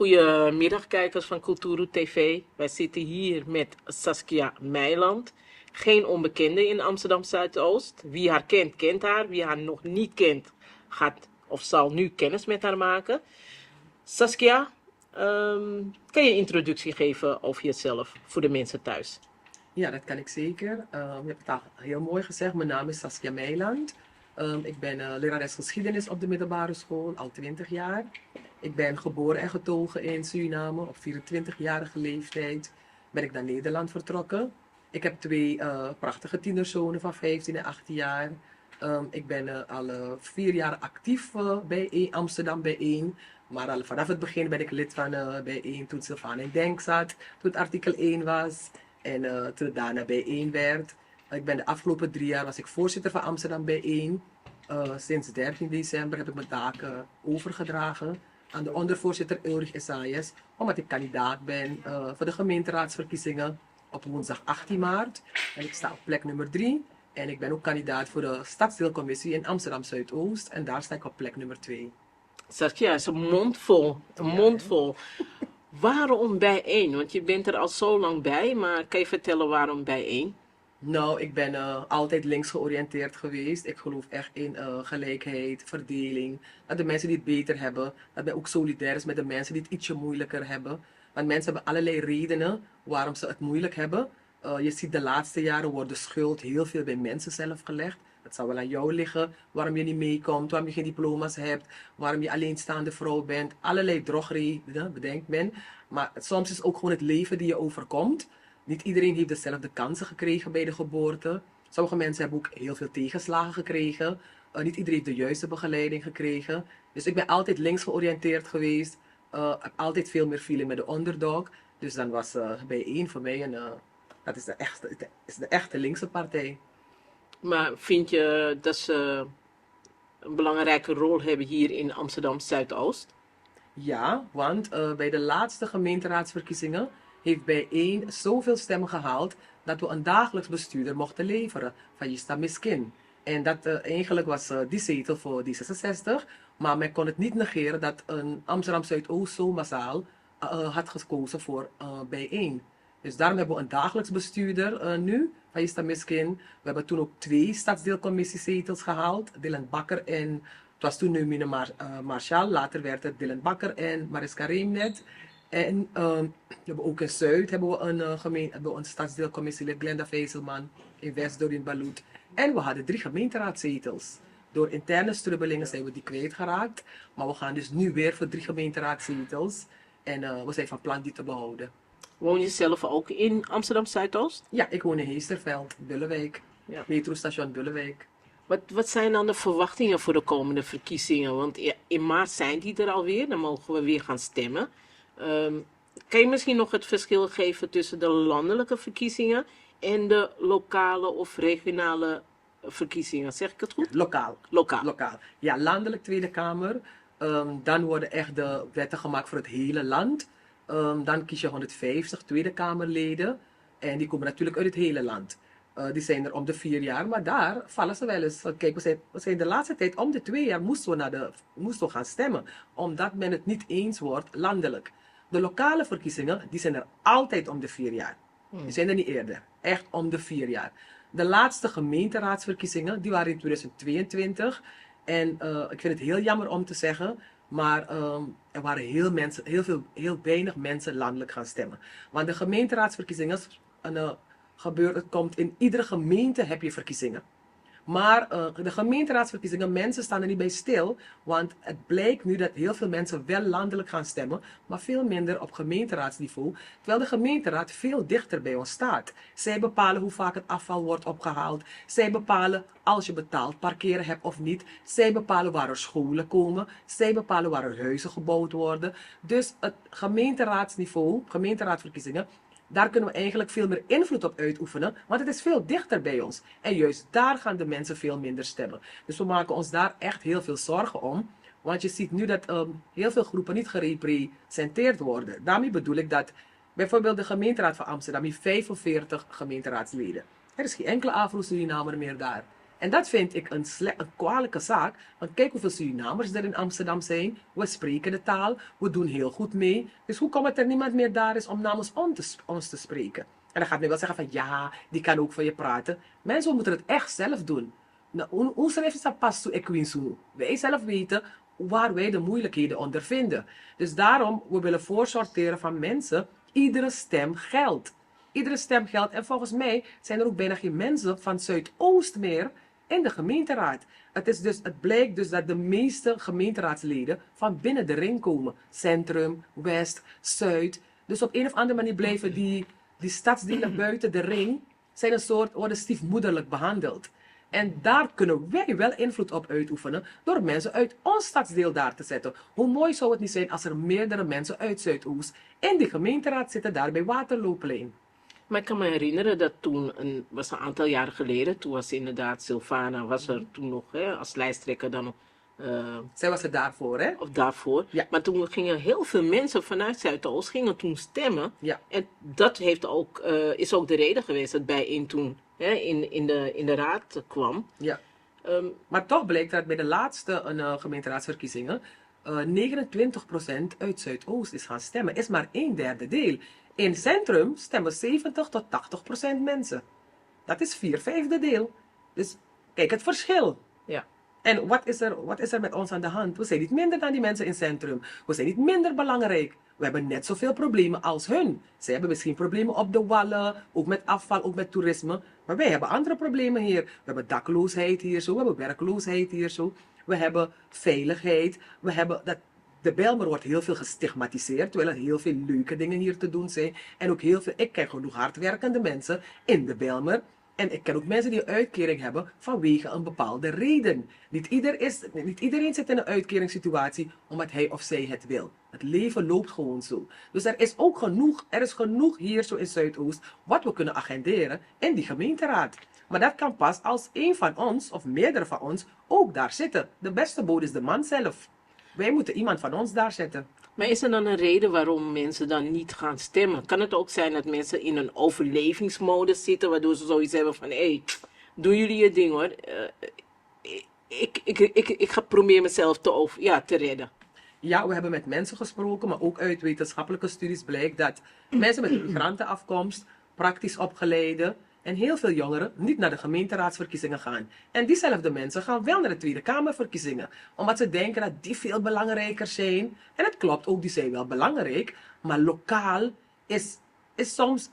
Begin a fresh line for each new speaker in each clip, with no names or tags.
Goedemiddag kijkers van Kulturu TV. Wij zitten hier met Saskia Meiland. Geen onbekende in Amsterdam Zuidoost. Wie haar kent, kent haar. Wie haar nog niet kent, gaat of zal nu kennis met haar maken. Saskia, kan je een introductie geven over jezelf voor de mensen thuis?
Ja, dat kan ik zeker. Je hebt het al heel mooi gezegd. Mijn naam is Saskia Meiland. Ik ben lerares geschiedenis op de middelbare school, al 20 jaar. Ik ben geboren en getogen in Suriname. Op 24-jarige leeftijd ben ik naar Nederland vertrokken. Ik heb twee prachtige tienerzonen van 15 en 18 jaar. Ik ben al 4 jaar actief bij Amsterdam bijeen. Maar al vanaf het begin ben ik lid van bijeen toen Sylvaan en Denk zat, toen het artikel 1 was. En toen het daarna bijeen werd. Ik ben de afgelopen 3 jaar was ik voorzitter van Amsterdam bijeen. Sinds 13 december heb ik mijn taken overgedragen aan de ondervoorzitter Ulrich Esaias, omdat ik kandidaat ben voor de gemeenteraadsverkiezingen op woensdag 18 maart. En ik sta op plek nummer 3. En ik ben ook kandidaat voor de stadsdeelcommissie in Amsterdam Zuidoost. En daar sta ik op plek nummer 2.
Saskia is een mond vol. Een
Ja,
mond
hè?
vol. Waarom bijeen? Want je bent er al zo lang bij, maar kan je vertellen waarom bijeen?
Nou, ik ben altijd links georiënteerd geweest. Ik geloof echt in gelijkheid, verdeling. Dat de mensen die het beter hebben, dat men ook solidair is met de mensen die het ietsje moeilijker hebben. Want mensen hebben allerlei redenen waarom ze het moeilijk hebben. Je ziet de laatste jaren wordt de schuld heel veel bij mensen zelf gelegd. Het zou wel aan jou liggen waarom je niet meekomt, waarom je geen diploma's hebt, waarom je alleenstaande vrouw bent. Allerlei drogredenen bedenkt men. Maar soms is het ook gewoon het leven die je overkomt. Niet iedereen heeft dezelfde kansen gekregen bij de geboorte. Sommige mensen hebben ook heel veel tegenslagen gekregen. Niet iedereen heeft de juiste begeleiding gekregen. Dus ik ben altijd links georiënteerd geweest. Heb altijd veel meer feeling met de underdog. Dus dan was bijeen voor mij dat is de echte linkse partij.
Maar vind je dat ze een belangrijke rol hebben hier in Amsterdam Zuidoost?
Ja, want bij de laatste gemeenteraadsverkiezingen heeft bijeen zoveel stemmen gehaald dat we een dagelijks bestuurder mochten leveren van Jista Miskin. En dat eigenlijk was die zetel voor D66, maar men kon het niet negeren dat een Amsterdam Zuidoost zo massaal had gekozen voor bijeen. Dus daarom hebben we een dagelijks bestuurder nu van Jista Miskin. We hebben toen ook 2 stadsdeelcommissiezetels gehaald, Dylan Bakker en het was toen Numine Marshall, later werd het Dylan Bakker en Mariska Reemnet. En we hebben ook in Zuid hebben we hebben we een stadsdeelcommissielid, Glenda Vijzelman, in West Doreen Baloet. En we hadden 3 gemeenteraadzetels. Door interne strubbelingen zijn we die kwijtgeraakt. Maar we gaan dus nu weer voor 3 gemeenteraadzetels. En we zijn van plan die te behouden.
Woon je zelf ook in Amsterdam Zuidoost?
Ja, ik woon in Heesterveld, Bullewijk.
Ja.
Metrostation Bullewijk.
Wat zijn dan de verwachtingen voor de komende verkiezingen? Want in maart zijn die er alweer, dan mogen we weer gaan stemmen. Ehm, Kan je misschien nog het verschil geven tussen de landelijke verkiezingen en de lokale of regionale verkiezingen? Zeg ik het goed?
Lokaal.
Lokaal.
Lokaal. Ja, landelijk Tweede Kamer. Dan worden echt de wetten gemaakt voor het hele land. Dan kies je 150 Tweede Kamerleden. En die komen natuurlijk uit het hele land. Die zijn er om de 4 jaar, maar daar vallen ze wel eens. Kijk, we zijn de laatste tijd om de 2 jaar moesten we gaan stemmen. Omdat men het niet eens wordt landelijk. De lokale verkiezingen, die zijn er altijd om de 4 jaar. Die zijn er niet eerder. Echt om de 4 jaar. De laatste gemeenteraadsverkiezingen, die waren in 2022. En ik vind het heel jammer om te zeggen, maar er waren heel weinig mensen landelijk gaan stemmen. Want de gemeenteraadsverkiezingen, het komt in iedere gemeente heb je verkiezingen. Maar de gemeenteraadsverkiezingen, mensen staan er niet bij stil. Want het blijkt nu dat heel veel mensen wel landelijk gaan stemmen, maar veel minder op gemeenteraadsniveau. Terwijl de gemeenteraad veel dichter bij ons staat. Zij bepalen hoe vaak het afval wordt opgehaald. Zij bepalen als je betaald parkeren hebt of niet. Zij bepalen waar er scholen komen. Zij bepalen waar er huizen gebouwd worden. Dus het gemeenteraadsniveau, gemeenteraadverkiezingen, daar kunnen we eigenlijk veel meer invloed op uitoefenen, want het is veel dichter bij ons. En juist daar gaan de mensen veel minder stemmen. Dus we maken ons daar echt heel veel zorgen om. Want je ziet nu dat heel veel groepen niet gerepresenteerd worden. Daarmee bedoel ik dat bijvoorbeeld de gemeenteraad van Amsterdam heeft 45 gemeenteraadsleden. Er is geen enkele Afro-Surinamer meer daar. En dat vind ik een kwalijke zaak. Want kijk hoeveel Surinamers er in Amsterdam zijn. We spreken de taal. We doen heel goed mee. Dus hoe komt het er niemand meer daar is om namens ons te spreken? En dan gaat men wel zeggen van ja, die kan ook van je praten. Mensen moeten het echt zelf doen. Nou, ons is dat pas toe equinsu. Wij zelf weten waar wij de moeilijkheden ondervinden. Dus daarom, we willen voorsorteren van mensen. Iedere stem geldt. Iedere stem geldt. En volgens mij zijn er ook bijna geen mensen van Zuidoost meer in de gemeenteraad. Het blijkt dus dat de meeste gemeenteraadsleden van binnen de ring komen. Centrum, West, Zuid. Dus op een of andere manier blijven die stadsdelen buiten de ring zijn een soort, worden stiefmoederlijk behandeld. En daar kunnen wij wel invloed op uitoefenen door mensen uit ons stadsdeel daar te zetten. Hoe mooi zou het niet zijn als er meerdere mensen uit Zuidoost in de gemeenteraad zitten daar bij Waterloopplein.
Maar ik kan me herinneren dat toen, was een aantal jaren geleden, toen was inderdaad Sylvana, was er toen nog als lijsttrekker dan
Zij was er daarvoor, hè?
of daarvoor.
Ja.
Maar toen gingen heel veel mensen vanuit Zuidoost gingen toen stemmen.
Ja.
En dat heeft ook, is ook de reden geweest dat bijeen toen in de raad kwam.
Ja. Maar toch bleek dat bij de laatste gemeenteraadsverkiezingen 29% uit Zuidoost is gaan stemmen. Is maar 1/3 deel. In Centrum stemmen 70 tot 80% mensen. Dat is 4/5 deel. Dus kijk het verschil.
Ja.
En wat is er met ons aan de hand? We zijn niet minder dan die mensen in Centrum. We zijn niet minder belangrijk. We hebben net zoveel problemen als hun. Zij hebben misschien problemen op de wallen, ook met afval, ook met toerisme. Maar wij hebben andere problemen hier. We hebben dakloosheid hier zo, we hebben werkloosheid hier zo. We hebben veiligheid. We hebben de Bijlmer wordt heel veel gestigmatiseerd, terwijl er heel veel leuke dingen hier te doen zijn. En ook heel veel, ik ken genoeg hardwerkende mensen in de Bijlmer. En ik ken ook mensen die een uitkering hebben vanwege een bepaalde reden. Niet iedereen zit in een uitkeringssituatie omdat hij of zij het wil. Het leven loopt gewoon zo. Dus er is genoeg hier zo in Zuidoost wat we kunnen agenderen in die gemeenteraad. Maar dat kan pas als een van ons of meerdere van ons ook daar zitten. De beste bood is de man zelf. Wij moeten iemand van ons daar zetten.
Maar is er dan een reden waarom mensen dan niet gaan stemmen? Kan het ook zijn dat mensen in een overlevingsmodus zitten, waardoor ze zoiets hebben van, hé, doen jullie je ding hoor. Ik ga proberen mezelf te redden.
Ja, we hebben met mensen gesproken, maar ook uit wetenschappelijke studies blijkt dat mensen met een migrantenafkomst, praktisch opgeleide en heel veel jongeren niet naar de gemeenteraadsverkiezingen gaan. En diezelfde mensen gaan wel naar de Tweede Kamerverkiezingen, omdat ze denken dat die veel belangrijker zijn. En het klopt ook, die zijn wel belangrijk, maar lokaal is soms,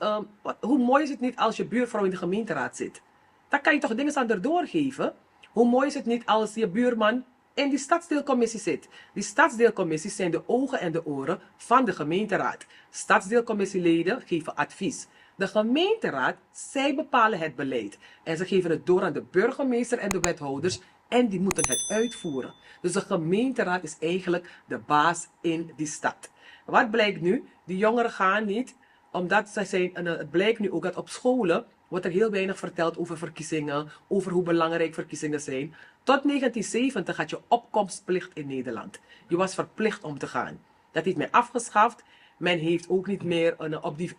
hoe mooi is het niet als je buurvrouw in de gemeenteraad zit? Dan kan je toch dingen aan haar doorgeven? Hoe mooi is het niet als je buurman in die stadsdeelcommissie zit? Die stadsdeelcommissies zijn de ogen en de oren van de gemeenteraad. Stadsdeelcommissieleden geven advies. De gemeenteraad, zij bepalen het beleid. En ze geven het door aan de burgemeester en de wethouders. En die moeten het uitvoeren. Dus de gemeenteraad is eigenlijk de baas in die stad. Wat blijkt nu? Die jongeren gaan niet, omdat zij zijn, en het blijkt nu ook dat op scholen wordt er heel weinig verteld over verkiezingen, over hoe belangrijk verkiezingen zijn. Tot 1970 had je opkomstplicht in Nederland. Je was verplicht om te gaan. Dat is men afgeschaft. Men heeft ook niet meer,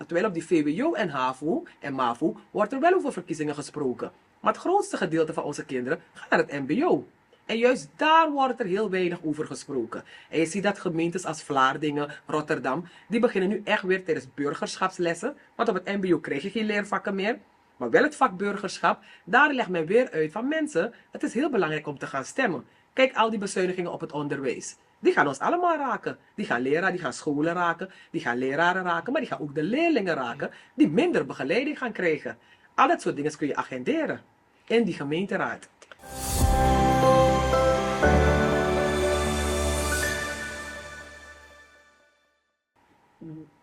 terwijl op die VWO en HAVO en MAVO wordt er wel over verkiezingen gesproken. Maar het grootste gedeelte van onze kinderen gaat naar het MBO. En juist daar wordt er heel weinig over gesproken. En je ziet dat gemeentes als Vlaardingen, Rotterdam, die beginnen nu echt weer tijdens burgerschapslessen. Want op het MBO krijg je geen leervakken meer. Maar wel het vak burgerschap, daar legt men weer uit van mensen, het is heel belangrijk om te gaan stemmen. Kijk, al die bezuinigingen op het onderwijs. Die gaan ons allemaal raken. Die gaan scholen raken, die gaan leraren raken, maar die gaan ook de leerlingen raken, die minder begeleiding gaan krijgen. Al dat soort dingen kun je agenderen in die gemeenteraad.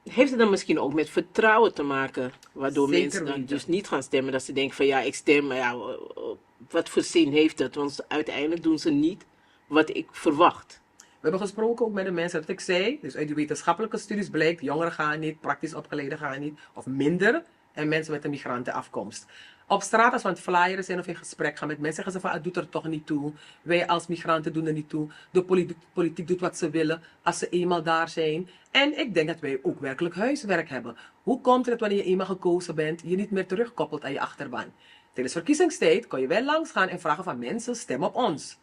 Heeft het dan misschien ook met vertrouwen te maken, waardoor
Zeker
mensen dan
weten.
dus niet gaan stemmen, dat ze denken van ja, ik stem, maar ja, wat voor zin heeft het? Want uiteindelijk doen ze niet wat ik verwacht.
We hebben gesproken ook met de mensen, dat ik zei, dus uit de wetenschappelijke studies blijkt, jongeren gaan niet, praktisch opgeleiden gaan niet, of minder, en mensen met een migrantenafkomst. Op straat, als we aan het flyeren zijn of in gesprek gaan met mensen, zeggen ze van, het doet er toch niet toe. Wij als migranten doen er niet toe. De politiek doet wat ze willen als ze eenmaal daar zijn. En ik denk dat wij ook werkelijk huiswerk hebben. Hoe komt het dat wanneer je eenmaal gekozen bent, je niet meer terugkoppelt aan je achterban? Tijdens verkiezingstijd kan je wel langs gaan en vragen van mensen, stem op ons.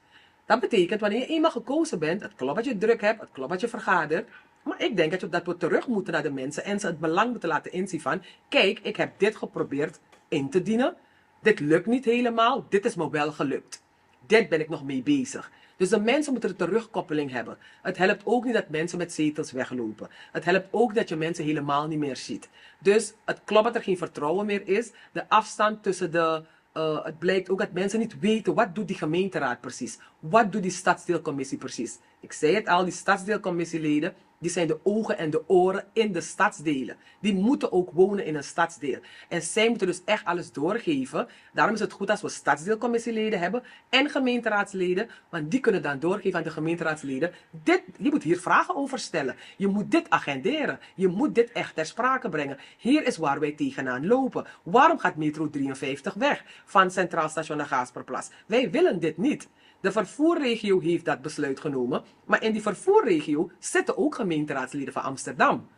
Dat betekent, wanneer je eenmaal gekozen bent, het klopt dat je druk hebt, het klopt dat je vergadert. Maar ik denk dat we terug moeten naar de mensen en ze het belang moeten laten inzien van, kijk, ik heb dit geprobeerd in te dienen. Dit lukt niet helemaal, dit is me wel gelukt. Dit ben ik nog mee bezig. Dus de mensen moeten een terugkoppeling hebben. Het helpt ook niet dat mensen met zetels weglopen. Het helpt ook dat je mensen helemaal niet meer ziet. Dus het klopt dat er geen vertrouwen meer is. De afstand tussen het blijkt ook dat mensen niet weten wat doet die gemeenteraad precies. Wat doet die stadsdeelcommissie precies. Ik zei het al, die stadsdeelcommissieleden, die zijn de ogen en de oren in de stadsdelen. Die moeten ook wonen in een stadsdeel. En zij moeten dus echt alles doorgeven. Daarom is het goed als we stadsdeelcommissieleden hebben en gemeenteraadsleden. Want die kunnen dan doorgeven aan de gemeenteraadsleden. Je moet hier vragen over stellen. Je moet dit agenderen. Je moet dit echt ter sprake brengen. Hier is waar wij tegenaan lopen. Waarom gaat metro 53 weg van Centraal Station naar Gaansperplas? Wij willen dit niet. De vervoerregio heeft dat besluit genomen, maar in die vervoerregio zitten ook gemeenteraadsleden van Amsterdam.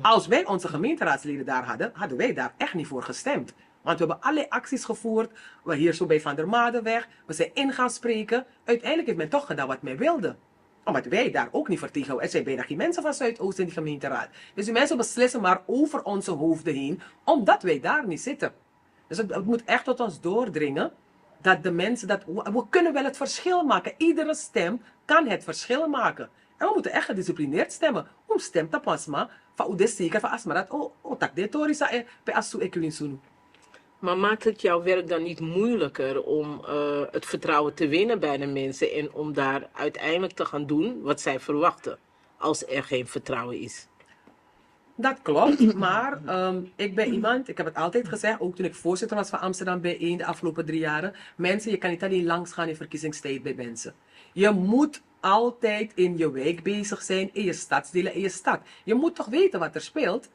Als wij onze gemeenteraadsleden daar hadden, hadden wij daar echt niet voor gestemd. Want we hebben allerlei acties gevoerd, we hier zo bij Van der Madenweg, we zijn in gaan spreken. Uiteindelijk heeft men toch gedaan wat men wilde. Omdat wij daar ook niet vertegenwoordigen. Er zijn bijna geen mensen van Zuidoost in die gemeenteraad. Dus die mensen beslissen maar over onze hoofden heen, omdat wij daar niet zitten. Dus het moet echt tot ons doordringen. Dat de mensen, we kunnen wel het verschil maken. Iedere stem kan het verschil maken. En we moeten echt gedisciplineerd stemmen. Hoe stemt dat pas maar? Van hoe is zeker van asma dat tak de torisa bij asu ekulin.
Maar maakt het jouw werk dan niet moeilijker om het vertrouwen te winnen bij de mensen en om daar uiteindelijk te gaan doen wat zij verwachten, als er geen vertrouwen is?
Dat klopt, maar ik ben iemand, ik heb het altijd gezegd, ook toen ik voorzitter was van Amsterdam bijeen de afgelopen 3 jaren. Mensen, je kan niet alleen langs gaan in verkiezingstijd bij mensen. Je moet altijd in je wijk bezig zijn, in je stadsdelen, in je stad. Je moet toch weten wat er speelt.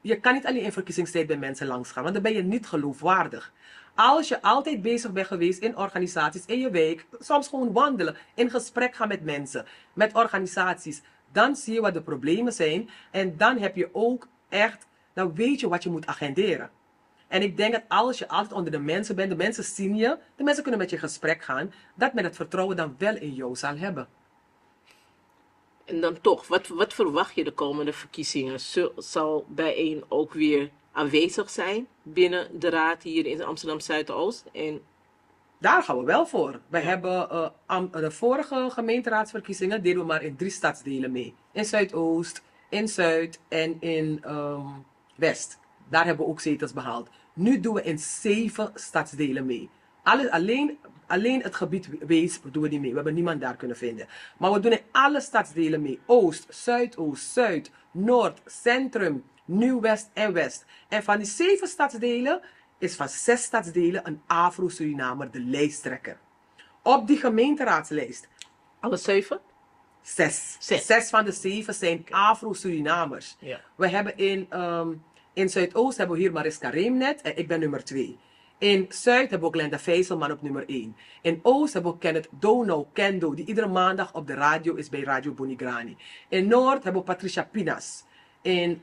Je kan niet alleen in verkiezingstijd bij mensen langs gaan, want dan ben je niet geloofwaardig. Als je altijd bezig bent geweest in organisaties, in je wijk, soms gewoon wandelen, in gesprek gaan met mensen, met organisaties, dan zie je wat de problemen zijn en dan heb je ook echt, dan weet je wat je moet agenderen. En ik denk dat als je altijd onder de mensen bent, de mensen zien je, de mensen kunnen met je in gesprek gaan, dat men het vertrouwen dan wel in jou zal hebben.
En dan toch, wat verwacht je de komende verkiezingen? Zal bijeen ook weer aanwezig zijn binnen de raad hier in Amsterdam Zuidoost? En
daar gaan we wel voor. We hebben de vorige gemeenteraadsverkiezingen deden we maar in 3 stadsdelen mee. In Zuidoost, in Zuid en in West. Daar hebben we ook zetels behaald. Nu doen we in 7 stadsdelen mee. Alleen het gebied Weesp doen we niet mee. We hebben niemand daar kunnen vinden. Maar we doen in alle stadsdelen mee. Oost, Zuidoost, Zuid, Noord, Centrum, Nieuw-West en West. En van die 7 stadsdelen is van 6 stadsdelen een Afro-Surinamer de lijsttrekker. Op die gemeenteraadslijst.
alle 7?
6. 6 van de 7 zijn Afro-Surinamers.
Ja.
We hebben in Zuidoost hebben we hier Mariska Reemnet en ik ben nummer 2. In Zuid hebben we ook Glenda Vijzelman op nummer 1. In Oost hebben we Kenneth Dono, Kendo, die iedere maandag op de radio is bij Radio Bonigrani. In Noord hebben we Patricia Pinas. In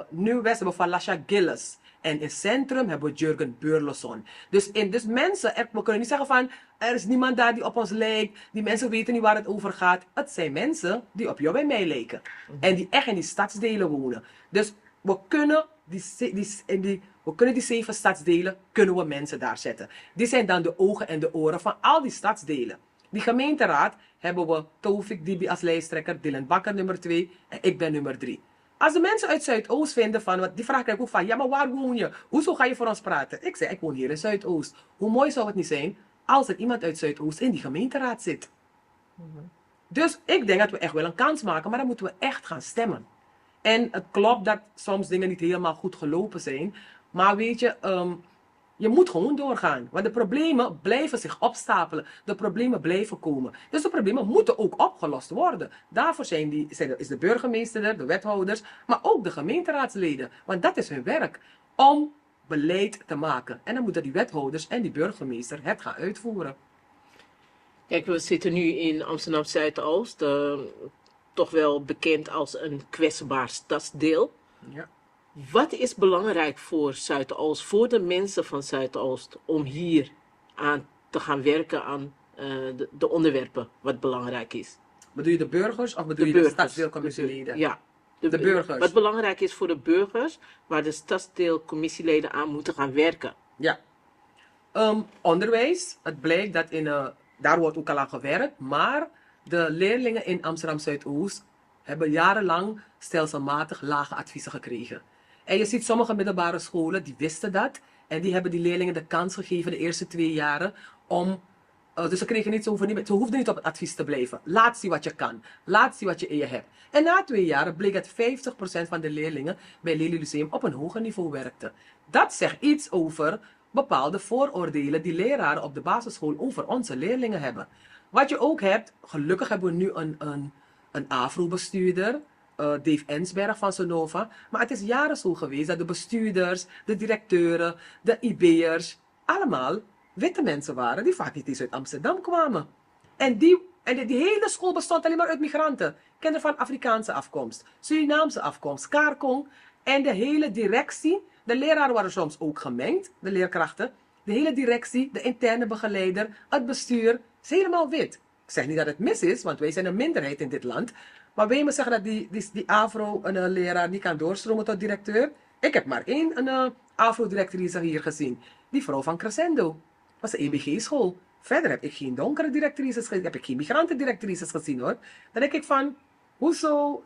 Nieuw-West hebben we Falasha Gilles. En in Centrum hebben we Jurgen Burleson. Dus mensen, we kunnen niet zeggen van, er is niemand daar die op ons lijkt. Die mensen weten niet waar het over gaat. Het zijn mensen die op jou en mij lijken. En die echt in die stadsdelen wonen. Dus we kunnen die 7 stadsdelen, kunnen we mensen daar zetten. Die zijn dan de ogen en de oren van al die stadsdelen. Die gemeenteraad hebben we Tovik Dibi als lijsttrekker, Dylan Bakker nummer 2 en ik ben nummer 3. Als de mensen uit Zuidoost vinden van, die vraag krijg ik ook van, ja maar waar woon je? Hoezo ga je voor ons praten? Ik zeg, ik woon hier in Zuidoost. Hoe mooi zou het niet zijn als er iemand uit Zuidoost in die gemeenteraad zit? Dus ik denk dat we echt wel een kans maken, maar dan moeten we echt gaan stemmen. En het klopt dat soms dingen niet helemaal goed gelopen zijn, maar weet je, je moet gewoon doorgaan. Want de problemen blijven zich opstapelen. De problemen blijven komen. Dus de problemen moeten ook opgelost worden. Daarvoor is de burgemeester er, de wethouders, maar ook de gemeenteraadsleden. Want dat is hun werk. Om beleid te maken. En dan moeten die wethouders en die burgemeester het gaan uitvoeren.
Kijk, we zitten nu in Amsterdam Zuidoost. Toch wel bekend als een kwetsbaar stadsdeel.
Ja.
Wat is belangrijk voor Zuidoost, voor de mensen van Zuidoost, om hier aan te gaan werken aan de onderwerpen wat belangrijk is?
Bedoel je de burgers of bedoel
De
je de
burgers.
stadsdeelcommissieleden?
Ja.
De burgers.
Wat belangrijk is voor de burgers, waar de stadsdeelcommissieleden aan moeten gaan werken.
Ja. Onderwijs. Het blijkt dat daar wordt ook al aan gewerkt. Maar de leerlingen in Amsterdam Zuidoost hebben jarenlang stelselmatig lage adviezen gekregen. En je ziet sommige middelbare scholen, die wisten dat. En die hebben die leerlingen de kans gegeven de eerste 2 jaren om... dus ze kregen niet, ze hoefden niet op het advies te blijven. Laat zien wat je kan. Laat zien wat je in je hebt. En na 2 jaar bleek dat 50% van de leerlingen bij Lely Lyceum op een hoger niveau werkte. Dat zegt iets over bepaalde vooroordelen die leraren op de basisschool over onze leerlingen hebben. Wat je ook hebt, gelukkig hebben we nu een AVRO-bestuurder, Dave Ensberg van Sonova. Maar het is jaren zo geweest dat de bestuurders, de directeuren, de IB'ers, allemaal witte mensen waren die vaak niet eens uit Amsterdam kwamen. En die hele school bestond alleen maar uit migranten. Kinderen van Afrikaanse afkomst, Surinaamse afkomst, Kaarkong. En de hele directie, de leraren waren soms ook gemengd, de leerkrachten. De hele directie, de interne begeleider, het bestuur, is helemaal wit. Ik zeg niet dat het mis is, want wij zijn een minderheid in dit land. Maar wil je me zeggen dat die AVRO, een leraar, niet kan doorstromen tot directeur? Ik heb maar één AVRO-directrice hier gezien. Die vrouw van Crescendo. Dat was een EBG-school. Verder heb ik geen donkere directrices gezien. Heb ik geen migrantendirectrices gezien hoor. Dan denk ik van, hoezo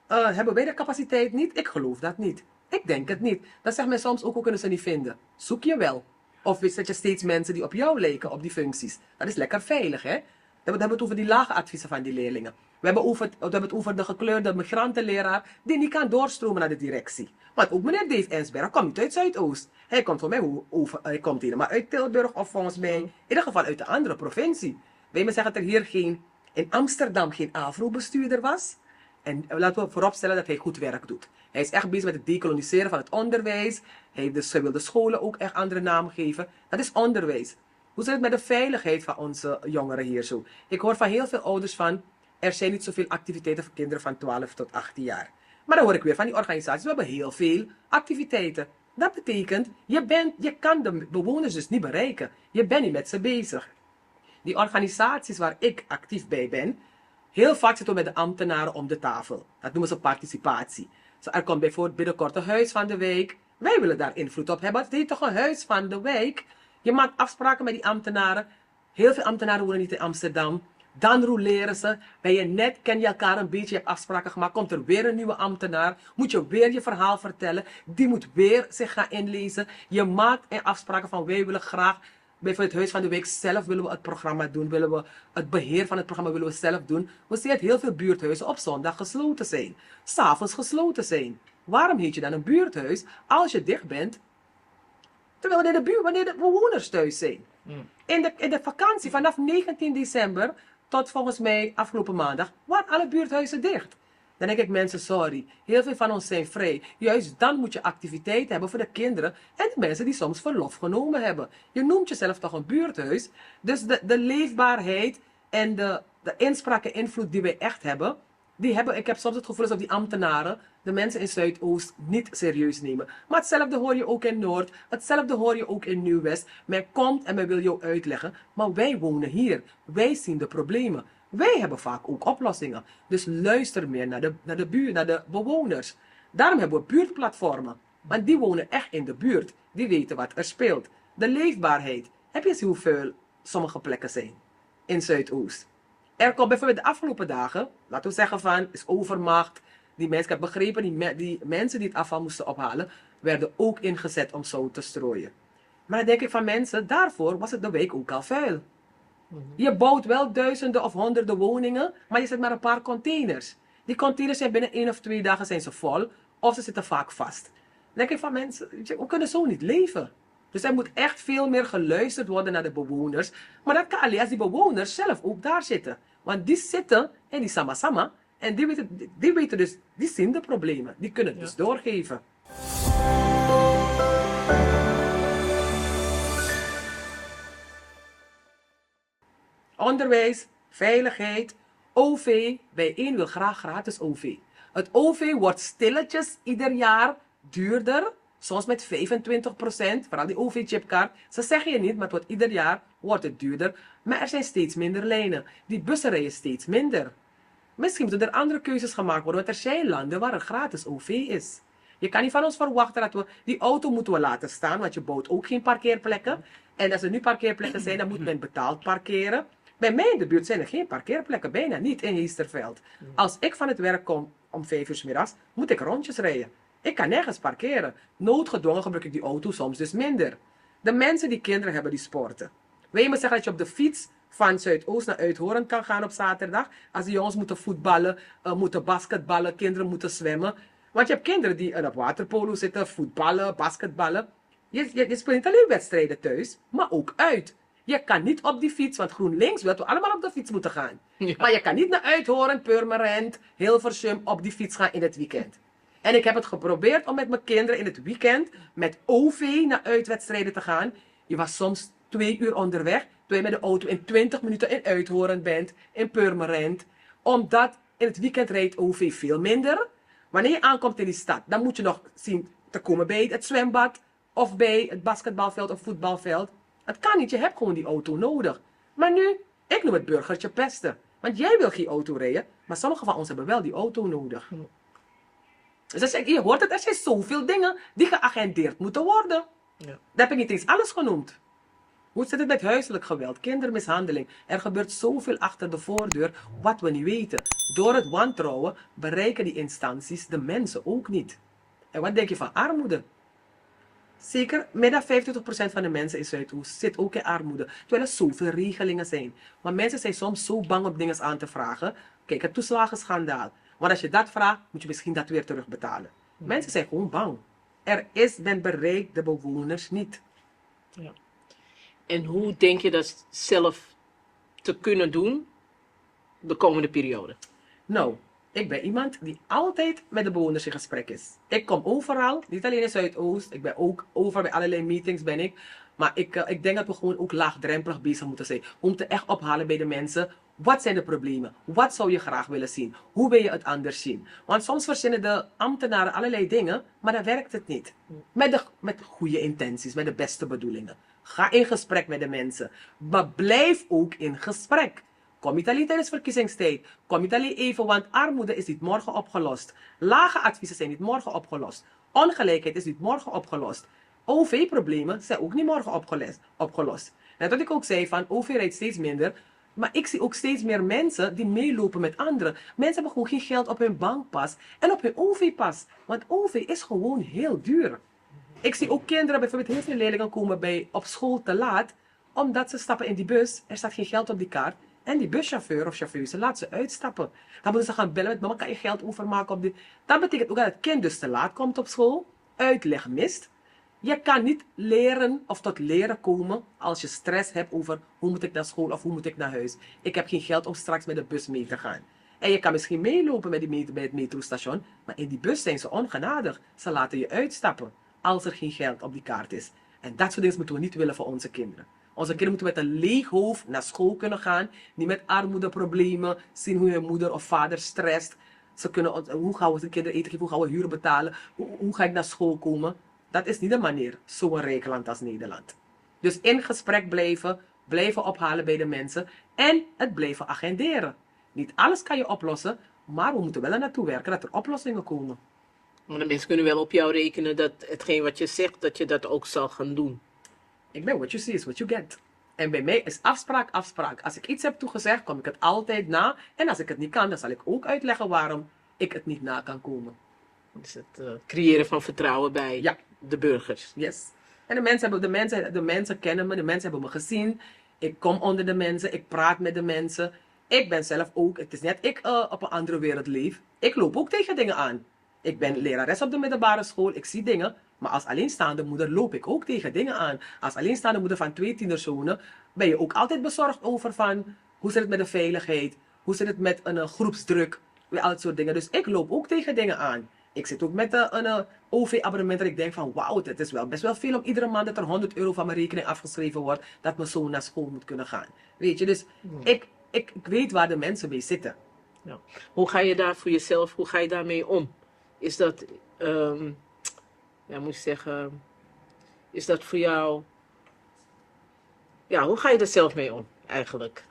hebben wij de capaciteit niet? Ik geloof dat niet. Ik denk het niet. Dat zegt men soms ook, hoe kunnen ze niet vinden? Zoek je wel. Of zet je steeds mensen die op jou lijken, op die functies. Dat is lekker veilig hè. We hebben het over die lage adviezen van die leerlingen. We hebben het over de gekleurde migrantenleraar die niet kan doorstromen naar de directie. Want ook meneer Dave Ensberg komt niet uit Zuidoost. Hij komt voor mij hij komt helemaal uit Tilburg of volgens mij in ieder geval uit een andere provincie. Wij me zeggen dat er hier in Amsterdam geen AVRO-bestuurder was. En laten we vooropstellen dat hij goed werk doet. Hij is echt bezig met het decoloniseren van het onderwijs. Hij wil de scholen ook echt andere naam geven. Dat is onderwijs. Hoe zit het met de veiligheid van onze jongeren hier zo? Ik hoor van heel veel ouders van, er zijn niet zoveel activiteiten voor kinderen van 12 tot 18 jaar. Maar dan hoor ik weer van die organisaties, we hebben heel veel activiteiten. Dat betekent, je kan de bewoners dus niet bereiken. Je bent niet met ze bezig. Die organisaties waar ik actief bij ben, heel vaak zitten we met de ambtenaren om de tafel. Dat noemen ze participatie. Er komt bijvoorbeeld binnenkort een huis van de wijk. Wij willen daar invloed op hebben. Het heet toch een huis van de wijk? Je maakt afspraken met die ambtenaren. Heel veel ambtenaren wonen niet in Amsterdam. Dan roleren ze. Ken je elkaar een beetje, je hebt afspraken gemaakt. Komt er weer een nieuwe ambtenaar. Moet je weer je verhaal vertellen. Die moet weer zich gaan inlezen. Je maakt afspraken van wij willen graag. Bijvoorbeeld het Huis van de Week zelf willen we het programma doen. Willen we het beheer van het programma willen we zelf doen. We zien dat heel veel buurthuizen op zondag gesloten zijn. 's Avonds gesloten zijn. Waarom heet je dan een buurthuis als je dicht bent? Terwijl wanneer de bewoners thuis zijn. In de vakantie vanaf 19 december tot volgens mij afgelopen maandag waren alle buurthuizen dicht. Dan denk ik mensen, sorry, heel veel van ons zijn vrij. Juist dan moet je activiteit hebben voor de kinderen en de mensen die soms verlof genomen hebben. Je noemt jezelf toch een buurthuis. Dus de leefbaarheid en de inspraak en invloed die wij echt hebben, ik heb soms het gevoel alsof die ambtenaren de mensen in Zuidoost niet serieus nemen. Maar hetzelfde hoor je ook in Noord, hetzelfde hoor je ook in Nieuw-West. Men komt en men wil jou uitleggen, maar wij wonen hier. Wij zien de problemen. Wij hebben vaak ook oplossingen. Dus luister meer naar de bewoners. Daarom hebben we buurtplatformen. Want die wonen echt in de buurt. Die weten wat er speelt. De leefbaarheid. Heb je eens hoeveel sommige plekken zijn in Zuidoost? Er komt bijvoorbeeld de afgelopen dagen, laten we zeggen van, is overmacht. Die mensen, ik heb begrepen, die mensen die het afval moesten ophalen, werden ook ingezet om zout te strooien. Maar dan denk ik van mensen, daarvoor was het de wijk ook al vuil. Je bouwt wel duizenden of honderden woningen, maar je zet maar een paar containers. Die containers zijn binnen 1 of 2 dagen zijn ze vol, of ze zitten vaak vast. Dan denk ik van mensen, we kunnen zo niet leven. Dus er moet echt veel meer geluisterd worden naar de bewoners. Maar dat kan alleen als die bewoners zelf ook daar zitten. Want die zitten in die sama-sama. En die weten dus, die zien de problemen. Die kunnen het dus doorgeven. Onderwijs, veiligheid, OV. Bijeen wil graag gratis OV. Het OV wordt stilletjes ieder jaar duurder, soms met 25%, vooral die OV-chipkaart. Ze zeggen je niet, maar het wordt ieder jaar wordt het duurder. Maar er zijn steeds minder lijnen. Die bussen rijden steeds minder. Misschien moeten er andere keuzes gemaakt worden, want er zijn landen waar er gratis OV is. Je kan niet van ons verwachten dat we die auto moeten laten staan, want je bouwt ook geen parkeerplekken. En als er nu parkeerplekken zijn, dan moet men betaald parkeren. Bij mij in de buurt zijn er geen parkeerplekken, bijna niet in Heesterveld. Als ik van het werk kom om 5 uur 's middags, moet ik rondjes rijden. Ik kan nergens parkeren. Noodgedwongen gebruik ik die auto soms dus minder. De mensen die kinderen hebben die sporten. Wil je me zeggen dat je op de fiets van Zuidoost naar Uithoren kan gaan op zaterdag? Als die jongens moeten voetballen, moeten basketballen, kinderen moeten zwemmen. Want je hebt kinderen die op waterpolo zitten, voetballen, basketballen. Je speelt niet alleen wedstrijden thuis, maar ook uit. Je kan niet op die fiets, want GroenLinks wil dat we allemaal op de fiets moeten gaan.
Ja.
Maar je kan niet naar Uithoren, Purmerend, Hilversum op die fiets gaan in het weekend. En ik heb het geprobeerd om met mijn kinderen in het weekend met OV naar uitwedstrijden te gaan. Je was soms 2 uur onderweg, terwijl je met de auto in 20 minuten in Uithoren bent, in Purmerend. Omdat in het weekend rijdt OV veel minder. Wanneer je aankomt in die stad, dan moet je nog zien te komen bij het zwembad of bij het basketbalveld of voetbalveld. Het kan niet, je hebt gewoon die auto nodig. Maar nu, ik noem het burgertje pesten. Want jij wil geen auto rijden, maar sommigen van ons hebben wel die auto nodig. Dus je hoort het, er zijn zoveel dingen die geagendeerd moeten worden.
Ja.
Daar heb ik niet eens alles genoemd. Hoe zit het met huiselijk geweld, kindermishandeling? Er gebeurt zoveel achter de voordeur wat we niet weten. Door het wantrouwen bereiken die instanties de mensen ook niet. En wat denk je van armoede? Zeker, meer dan 25% van de mensen in Zuidoost zit ook in armoede. Terwijl er zoveel regelingen zijn. Maar mensen zijn soms zo bang om dingen aan te vragen. Kijk, het toeslagenschandaal. Want als je dat vraagt, moet je misschien dat weer terugbetalen. Mensen zijn gewoon bang. Men bereikt de bewoners niet.
Ja. En hoe denk je dat zelf te kunnen doen de komende periode?
Nou, ik ben iemand die altijd met de bewoners in gesprek is. Ik kom overal, niet alleen in Zuidoost. Ik ben ook overal bij allerlei meetings ben ik. Maar ik denk dat we gewoon ook laagdrempelig bezig moeten zijn. We moeten echt ophalen bij de mensen. Wat zijn de problemen? Wat zou je graag willen zien? Hoe wil je het anders zien? Want soms verzinnen de ambtenaren allerlei dingen, maar dan werkt het niet. Met goede intenties, met de beste bedoelingen. Ga in gesprek met de mensen. Maar blijf ook in gesprek. Kom niet alleen tijdens verkiezingstijd. Kom niet alleen even, want armoede is niet morgen opgelost. Lage adviezen zijn niet morgen opgelost. Ongelijkheid is niet morgen opgelost. OV-problemen zijn ook niet morgen opgelost. Net wat ik ook zei, van OV rijdt steeds minder. Maar ik zie ook steeds meer mensen die meelopen met anderen. Mensen hebben gewoon geen geld op hun bankpas en op hun OV-pas. Want OV is gewoon heel duur. Ik zie ook kinderen, bijvoorbeeld heel veel leerlingen komen op school te laat. Omdat ze stappen in die bus, er staat geen geld op die kaart. En die buschauffeur of chauffeuse laat ze uitstappen. Dan moeten ze gaan bellen met mama, kan je geld overmaken op die... Dat betekent ook dat het kind dus te laat komt op school. Uitleg mist. Je kan niet leren of tot leren komen als je stress hebt over hoe moet ik naar school of hoe moet ik naar huis. Ik heb geen geld om straks met de bus mee te gaan. En je kan misschien meelopen bij het metrostation, maar in die bus zijn ze ongenadig. Ze laten je uitstappen als er geen geld op die kaart is. En dat soort dingen moeten we niet willen voor onze kinderen. Onze kinderen moeten met een leeg hoofd naar school kunnen gaan. Niet met armoedeproblemen, zien hoe hun moeder of vader stresst. Hoe gaan we de kinderen eten geven, hoe gaan we huur betalen, hoe ga ik naar school komen. Dat is niet de manier, zo'n rijk land als Nederland. Dus in gesprek blijven ophalen bij de mensen en het blijven agenderen. Niet alles kan je oplossen, maar we moeten wel er naartoe werken dat er oplossingen komen.
Maar de mensen kunnen wel op jou rekenen dat hetgeen wat je zegt, dat je dat ook zal gaan doen.
Ik ben what you see is what you get. En bij mij is afspraak afspraak. Als ik iets heb toegezegd, kom ik het altijd na. En als ik het niet kan, dan zal ik ook uitleggen waarom ik het niet na kan komen.
Dus het creëren van vertrouwen bij de burgers.
Yes. En de mensen kennen me, de mensen hebben me gezien. Ik kom onder de mensen, ik praat met de mensen. Ik ben zelf ook, het is net ik op een andere wereld leef. Ik loop ook tegen dingen aan. Ik ben lerares op de middelbare school, ik zie dingen. Maar als alleenstaande moeder loop ik ook tegen dingen aan. Als alleenstaande moeder van 2 tienerzonen ben je ook altijd bezorgd over van hoe zit het met de veiligheid, hoe zit het met een groepsdruk, al dat soort dingen. Dus ik loop ook tegen dingen aan. Ik zit ook met een OV-abonnement dat ik denk van wauw, het is wel best wel veel om iedere maand dat er €100 van mijn rekening afgeschreven wordt, dat mijn zoon naar school moet kunnen gaan. Weet je, dus ik weet waar de mensen mee zitten.
Ja. Hoe ga je daar voor jezelf, hoe ga je daarmee om? Is dat ja, moet ik zeggen, is dat voor jou, ja, hoe ga je er zelf mee om eigenlijk?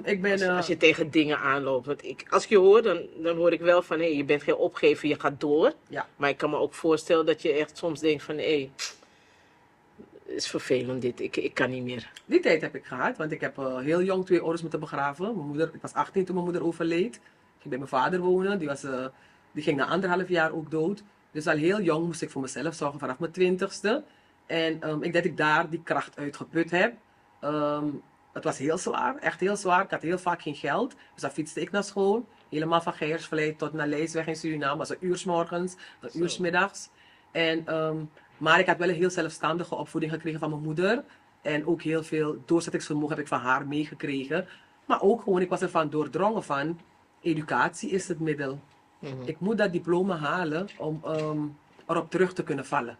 Ik ben,
Als je tegen dingen aanloopt. Want als ik je hoor, dan hoor ik wel van, hé, je bent geen opgever, je gaat door.
ja,
Maar ik kan me ook voorstellen dat je echt soms denkt van, hé, het is vervelend dit, ik kan niet meer.
die tijd heb ik gehad, want ik heb heel jong 2 ouders moeten begraven. Mijn moeder, ik was 18 toen mijn moeder overleed. Ik ging bij mijn vader wonen, die ging na 1,5 jaar ook dood. Dus al heel jong moest ik voor mezelf zorgen vanaf mijn 20ste. En ik denk dat ik daar die kracht uit geput heb. Ehm, het was heel zwaar, echt heel zwaar. Ik had heel vaak geen geld. Dus dan fietste ik naar school. Helemaal van Geiersvlei tot naar Leesweg in Suriname. Dat was 1 uur 's morgens, 1 uur 's
Zo.
middags. En, maar ik had wel een heel zelfstandige opvoeding gekregen van mijn moeder. En ook heel veel doorzettingsvermogen heb ik van haar meegekregen. Maar ook gewoon, ik was ervan doordrongen van, educatie is het middel.
Mhm.
Ik moet dat diploma halen om erop terug te kunnen vallen.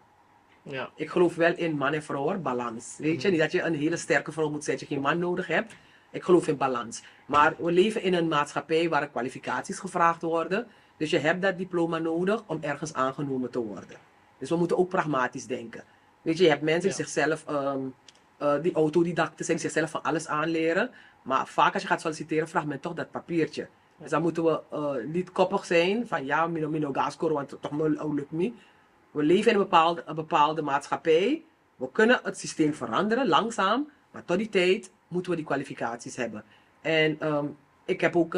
Ja.
Ik geloof wel in man en vrouw, balans. Weet je, niet dat je een hele sterke vrouw moet zijn dat je geen man nodig hebt. Ik geloof in balans. Maar we leven in een maatschappij waar kwalificaties gevraagd worden. Dus je hebt dat diploma nodig om ergens aangenomen te worden. Dus we moeten ook pragmatisch denken. Weet je hebt mensen die
Ja.
zichzelf, die autodidacten zijn, die zichzelf van alles aanleren. Maar vaak als je gaat solliciteren, vraagt men toch dat papiertje. Dus dan moeten we niet koppig zijn van ja, mino gascore, want toch mal lukt niet. We leven in een bepaalde maatschappij. We kunnen het systeem veranderen, langzaam. Maar tot die tijd moeten we die kwalificaties hebben. En ik heb ook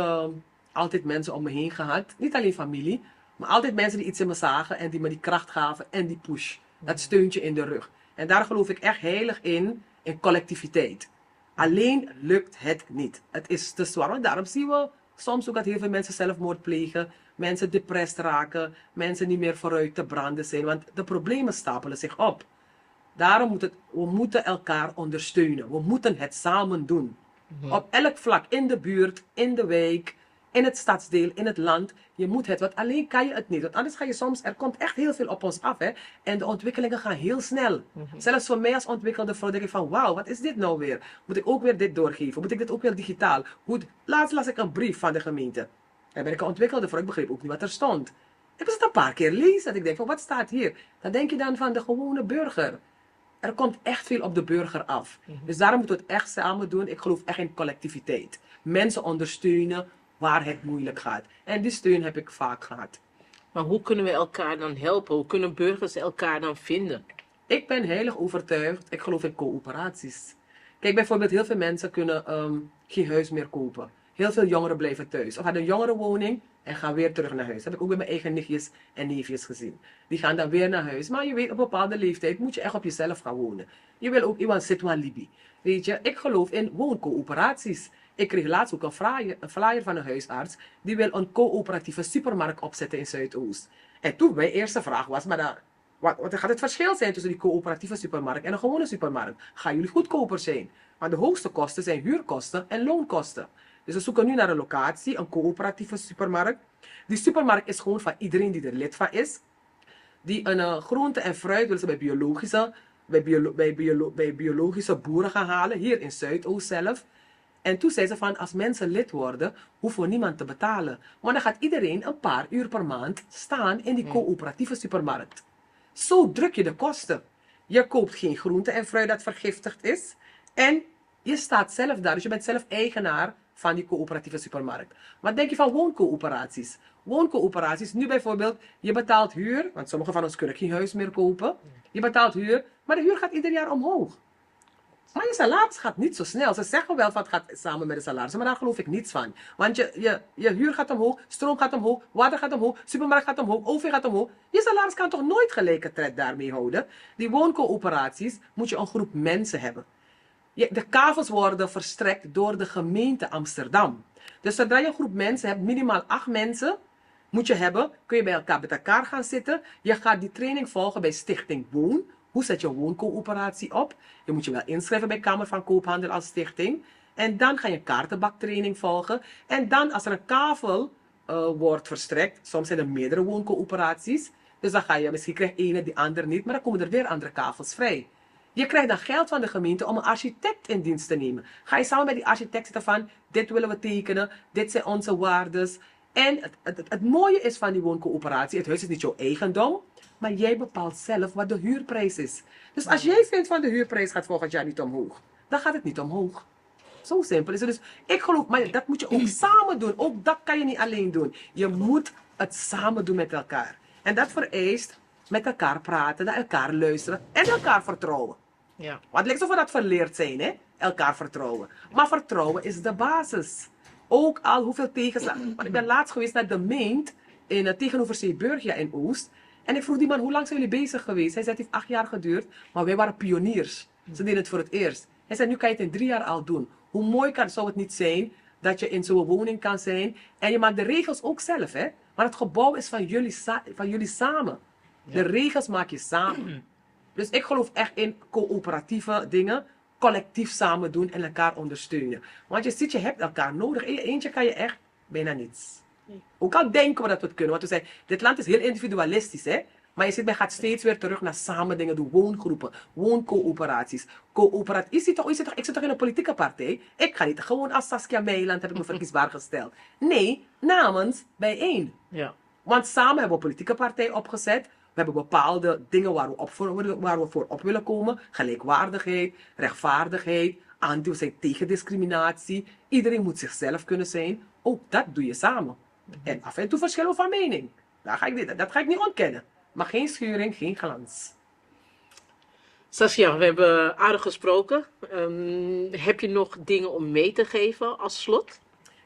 altijd mensen om me heen gehad. Niet alleen familie. Maar altijd mensen die iets in me zagen. En die me die kracht gaven en die push. Dat steuntje in de rug. En daar geloof ik echt heilig in collectiviteit. Alleen lukt het niet. Het is te zwaar. Want daarom zien we soms ook dat heel veel mensen zelfmoord plegen. Mensen depressed raken. Mensen niet meer vooruit te branden zijn. Want de problemen stapelen zich op. Daarom we moeten elkaar ondersteunen. We moeten het samen doen. Op elk vlak. In de buurt, in de wijk, in het stadsdeel, in het land. Je moet het, want alleen kan je het niet. Want anders ga je soms, er komt echt heel veel op ons af. Hè? En de ontwikkelingen gaan heel snel. Zelfs voor mij als ontwikkelde vrouw denk ik van, wauw, wat is dit nou weer? Moet ik ook weer dit doorgeven? Moet ik dit ook weer digitaal? Laatst las ik een brief van de gemeente. En ben ik een ontwikkelde vrouw, ik begreep ook niet wat er stond. Ik moest het een paar keer lezen. Dat ik denk van, wat staat hier? Dan denk je dan van de gewone burger. Er komt echt veel op de burger af. Dus daarom moeten we het echt samen doen. Ik geloof echt in collectiviteit. Mensen ondersteunen waar het moeilijk gaat. En die steun heb ik vaak gehad.
Maar hoe kunnen we elkaar dan helpen? Hoe kunnen burgers elkaar dan vinden?
Ik ben heilig overtuigd. Ik geloof in coöperaties. Kijk, bijvoorbeeld heel veel mensen kunnen geen huis meer kopen. Heel veel jongeren blijven thuis. Of hadden een jongerenwoning en gaan weer terug naar huis. Dat heb ik ook bij mijn eigen nichtjes en neefjes gezien. Die gaan dan weer naar huis. Maar je weet, op een bepaalde leeftijd moet je echt op jezelf gaan wonen. Je wil ook iemand zitten aan Libi. Weet je, ik geloof in wooncoöperaties. Ik kreeg laatst ook een flyer van een huisarts. Die wil een coöperatieve supermarkt opzetten in Zuidoost. En toen mijn eerste vraag was, maar dan, wat gaat het verschil zijn tussen die coöperatieve supermarkt en een gewone supermarkt? Gaan jullie goedkoper zijn? Maar de hoogste kosten zijn huurkosten en loonkosten. Dus we zoeken nu naar een locatie, een coöperatieve supermarkt. Die supermarkt is gewoon van iedereen die er lid van is. Die een groente en fruit willen ze bij biologische boeren gaan halen, hier in Zuidoost zelf. En toen zei ze van, als mensen lid worden, hoeven we niemand te betalen. Want dan gaat iedereen een paar uur per maand staan in die coöperatieve supermarkt. Zo druk je de kosten. Je koopt geen groente en fruit dat vergiftigd is. En je staat zelf daar, dus je bent zelf eigenaar van die coöperatieve supermarkt. Wat denk je van wooncoöperaties? Wooncoöperaties, nu bijvoorbeeld, je betaalt huur, want sommigen van ons kunnen geen huis meer kopen. Je betaalt huur, maar de huur gaat ieder jaar omhoog. Maar je salaris gaat niet zo snel. Ze zeggen wel van het gaat samen met de salaris, maar daar geloof ik niets van. Want je huur gaat omhoog, stroom gaat omhoog, water gaat omhoog, supermarkt gaat omhoog, OV gaat omhoog. Je salaris kan toch nooit gelijke tred daarmee houden? Die wooncoöperaties moet je een groep mensen hebben. De kavels worden verstrekt door de gemeente Amsterdam. Dus zodra je een groep mensen hebt, minimaal 8 mensen moet je hebben, kun je bij elkaar met elkaar gaan zitten. Je gaat die training volgen bij Stichting Woon. Hoe zet je een wooncoöperatie op? Je moet je wel inschrijven bij Kamer van Koophandel als stichting. En dan ga je een kaartenbaktraining volgen. En dan als er een kavel wordt verstrekt, soms zijn er meerdere wooncoöperaties. Dus dan ga je, misschien krijgt ene die andere niet, maar dan komen er weer andere kavels vrij. Je krijgt dan geld van de gemeente om een architect in dienst te nemen. Ga je samen met die architect zitten van, dit willen we tekenen, dit zijn onze waardes. En het mooie is van die wooncoöperatie, het huis is niet jouw eigendom, maar jij bepaalt zelf wat de huurprijs is. Dus als jij vindt van de huurprijs gaat volgend jaar niet omhoog, dan gaat het niet omhoog. Zo simpel is het. Dus ik geloof, maar dat moet je ook samen doen. Ook dat kan je niet alleen doen. Je moet het samen doen met elkaar. En dat vereist met elkaar praten, naar elkaar luisteren en elkaar vertrouwen.
Ja.
Want het lijkt alsof we dat verleerd zijn, hè? Elkaar vertrouwen. Maar vertrouwen is de basis. Ook al hoeveel tegenslagen. Want ik ben laatst geweest naar de Meent in tegenover Zeeburgia in Oost. En ik vroeg die man, hoe lang zijn jullie bezig geweest? Hij zei, het heeft 8 jaar geduurd, maar wij waren pioniers. Ze deden het voor het eerst. Hij zei, nu kan je het in 3 jaar al doen. Hoe mooi zou het niet zijn dat je in zo'n woning kan zijn. En je maakt de regels ook zelf, hè? Maar het gebouw is van jullie samen. Ja. De regels maak je samen. Dus ik geloof echt in coöperatieve dingen. Collectief samen doen en elkaar ondersteunen. Want je ziet, je hebt elkaar nodig. In je eentje kan je echt bijna niets. Ook al denken we dat we het kunnen. Want we zeggen, dit land is heel individualistisch, hè? Maar je ziet, men gaat steeds weer terug naar samen dingen doen. Woongroepen, wooncoöperaties. Ik zit toch in een politieke partij? Ik ga niet gewoon als Saskia Meiland heb ik me verkiesbaar gesteld. Nee, namens bijeen.
Ja.
Want samen hebben we een politieke partij opgezet. We hebben bepaalde dingen waar we voor op willen komen. Gelijkwaardigheid, rechtvaardigheid. We zijn tegen discriminatie. Iedereen moet zichzelf kunnen zijn. Ook dat doe je samen. En af en toe verschillen we van mening. Dat ga ik niet ontkennen. Maar geen scheuring, geen glans.
Saskia, we hebben aardig gesproken. Heb je nog dingen om mee te geven als slot?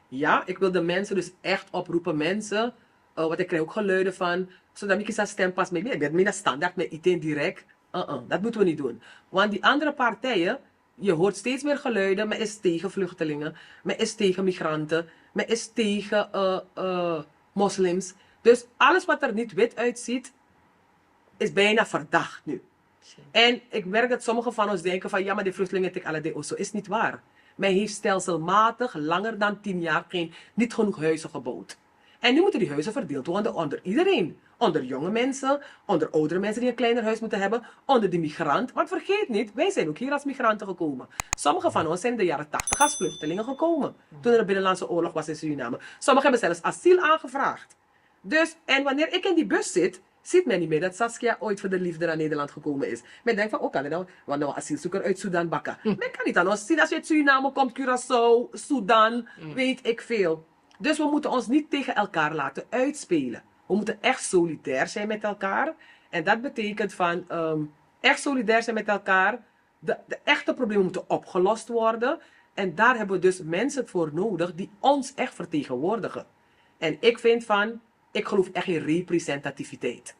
Ja, ik wil de mensen dus echt oproepen. Mensen, want ik krijg ook geluiden van, zodat ik eens stempas mee. Ik ben minder standaard met iedereen direct. Dat moeten we niet doen. Want die andere partijen, je hoort steeds meer geluiden. Men is tegen vluchtelingen. Men is tegen migranten. Men is tegen moslims. Dus alles wat er niet wit uitziet, is bijna verdacht nu. En ik merk dat sommigen van ons denken van, ja, maar die vluchtelingen tik alle de zo is niet waar. Men heeft stelselmatig langer dan 10 jaar niet genoeg huizen gebouwd. En nu moeten die huizen verdeeld worden onder iedereen. Onder jonge mensen, onder oudere mensen die een kleiner huis moeten hebben, onder de migrant. Want vergeet niet, wij zijn ook hier als migranten gekomen. Sommigen van ons zijn in de jaren 80 als vluchtelingen gekomen. Toen er een binnenlandse oorlog was in Suriname. Sommigen hebben zelfs asiel aangevraagd. Dus, en wanneer ik in die bus zit, ziet men niet meer dat Saskia ooit voor de liefde naar Nederland gekomen is. Men denkt van, oh, kan nou een asielzoeker uit Sudan bakken. Men kan niet aan ons zien als je uit Suriname komt, Curaçao, Sudan, weet ik veel. Dus we moeten ons niet tegen elkaar laten uitspelen. We moeten echt solidair zijn met elkaar. En dat betekent van, echt solidair zijn met elkaar. De echte problemen moeten opgelost worden. En daar hebben we dus mensen voor nodig die ons echt vertegenwoordigen. En ik vind van, ik geloof echt in representativiteit.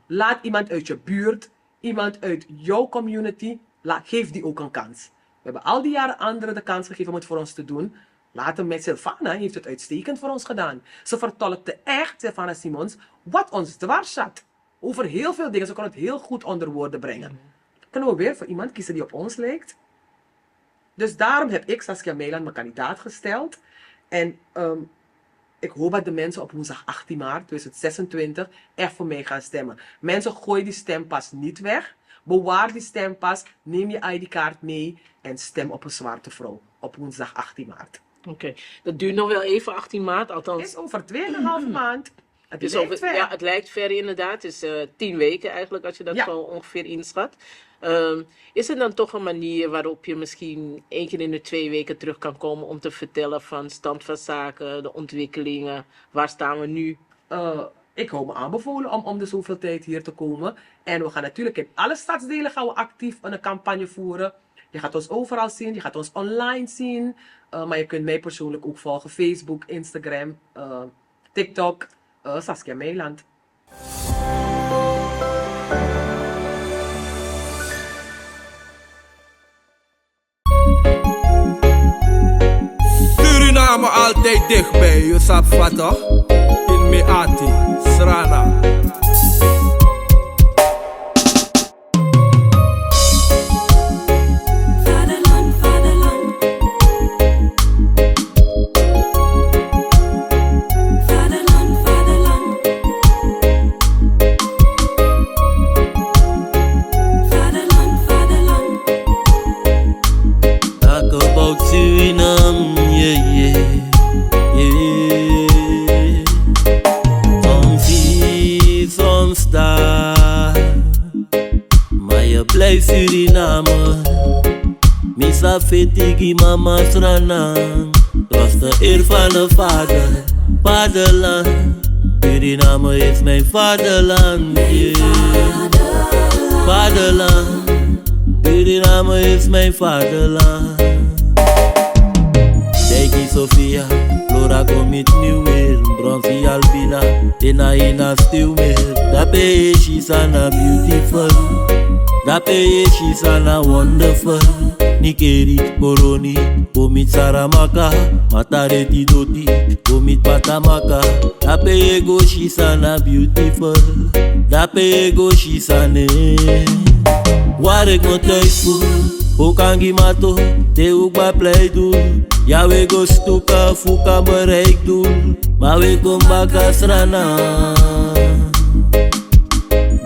Laat iemand uit je buurt, iemand uit jouw community, geef die ook een kans. We hebben al die jaren anderen de kans gegeven om het voor ons te doen. Laten met Sylvana heeft het uitstekend voor ons gedaan. Ze vertolkte echt, Sylvana Simons, wat ons dwars zat. Over heel veel dingen. Ze kon het heel goed onder woorden brengen. Kunnen we weer voor iemand kiezen die op ons lijkt? Dus daarom heb ik Saskia Meiland mijn kandidaat gesteld. En ik hoop dat de mensen op woensdag 18 maart 2026 echt voor mij gaan stemmen. Mensen, gooi die stempas niet weg. Bewaar die stempas, neem je ID-kaart mee en stem op een zwarte vrouw op woensdag 18 maart.
Oké, dat duurt nog wel even 18 maart, althans.
Het is over 2,5 maand.
Het lijkt ver inderdaad. Het is 10 weken eigenlijk, als je dat zo ongeveer inschat. Is er dan toch een manier waarop je misschien 1 keer in de 2 weken terug kan komen om te vertellen van stand van zaken, de ontwikkelingen, waar staan we nu?
Ik hou me aanbevolen om de zoveel tijd hier te komen. En we gaan natuurlijk in alle stadsdelen gaan we actief een campagne voeren. Je gaat ons overal zien, je gaat ons online zien. Maar je kunt mij persoonlijk ook volgen. Facebook, Instagram, TikTok. Saskia Meiland.
Suriname altijd dichtbij, je sap toch? In Meati, Srana.
Suriname, yeah, yeah, yeah. toekomst daar. Maar je blijft Suriname. Misa fetigi mama Sranang. Trots de eer van de vader, vaderland. Suriname is mijn vaderland, yeah. Vaderland, Suriname is mijn vaderland. Degi Sofia, Flora commit new weer. Bronzy Albina, Ina still meer. Dape she's ana beautiful. Dape she's ana wonderful. Nikeri, Koroni, komit Saramaka. Matare Tidoti, komit Patamaka. Dape ego she's ana beautiful. Dape ego she's ane. Waar ik me thuis voel, ook aan mato, te ook bij pleit doen. Ja, we go stuka, fuka bereik doen. Maar we kom baka Srana.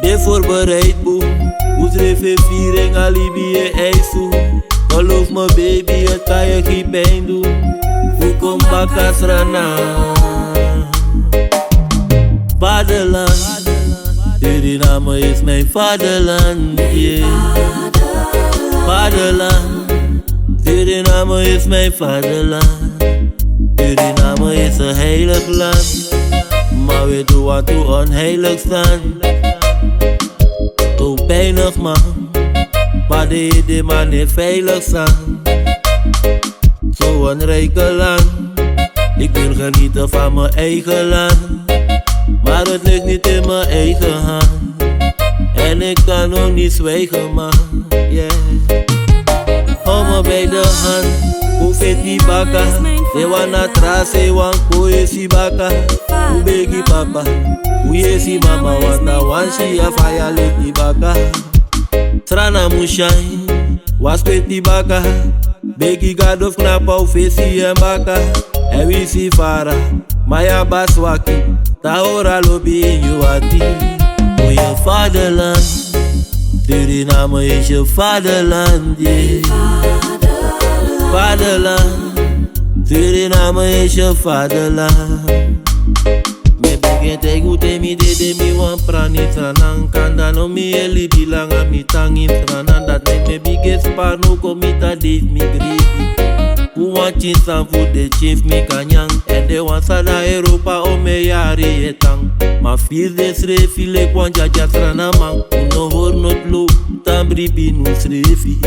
De voorbereid boem, hoe schreef je viering alibi en ijsu. Geloof me baby, het kan je geen pijn doen. Hoe kom baka Srana. Vaderland, Suriname is mijn vaderland, yeah. Vaderland, Suriname is mijn vaderland. Suriname is een heilig land, maar we doen wat toe onheilig staan. Zo weinig man, maar de man niet veilig staan. Zo'n rijke land, ik wil genieten van mijn eigen land. Maar het ligt niet in mijn eigen hand. En ik kan ook niet zwijgen man, yeah. Hou me bij de hand, hoe vet die baka. Ze wana trase, wan koe si baka. Hoe begi papa, hoe je si mama. Want na wan shi a faya lit die baka. Srana mushai, was vet die baka. Begi god of knapa u fesi en baka. En wie si fara, maya baswaki. Taora lobi in juati. Oh je vaderland, Suriname is je vaderland, yeah. Vaderland, Suriname is je vaderland. Me begin te gute mi de mi wan prani tranan. Kanda no mi eli bilanga mi tangin tranan. Dat make me biggest par no komita dave mi greedy. Who want chin san food de chief mi kanyang. En de wan sada Europa o me yari etang. Ma feel de srefi le kwan jaja trana man. Uno hor not lo, tambri binu srefi.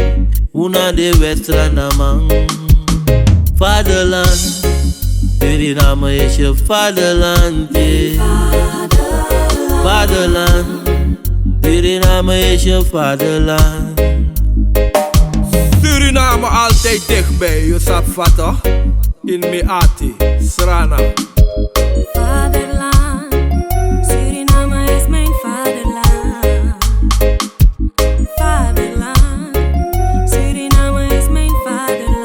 Una de west trana man. Vaderland, Suriname is je vaderland, yeah. Vaderland, Suriname is je vaderland.
Suriname altijd dichtbij, je sap vato. In Meati, Srana.
Vaderland, Suriname is mijn vaderland. Vaderland, Suriname is mijn vaderland.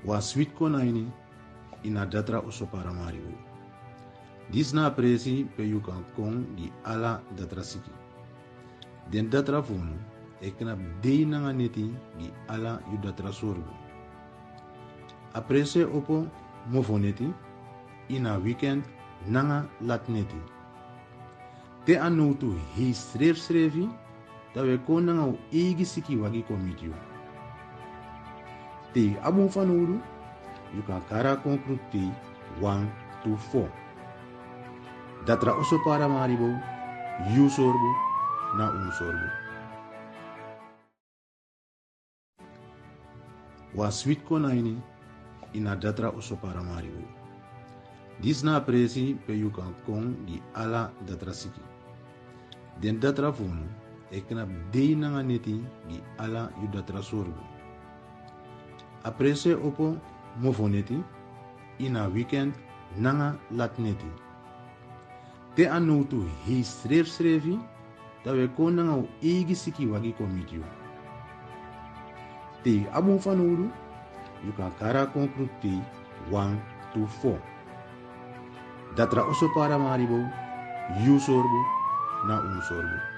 Wa sweet konaini ina datra oso paramariu. Dis na presi pe you kan kong di ala datra siki. Den datra funu ekna dei nanga neti di ala yu datra sorgo. A prese opo mofoneti ina weekend nanga lat neti. Te anutu hi srefi dat we kon nanga u egi siki wagi komitio. Te abu fanuru, you kan kara konkruti 1 to 4. Datra oso paramaribo, you sorbo, na sorbo. Wa sweet konaini ina datra oso paramaribo. Dis na presi pe you kan kong di ala datra siki. Den datra funu, ekna dei nanga neti di ala yu datra sorbo. A prese opo mofoneti ina weekend nanga lat neti. Te anutu hi srefi dat we kon nanga u egi siki wagi komitio. Te abu fanuru, you can kara concrete 1 to 4. Datra oso para maribo, you sorbo, na un sorbo.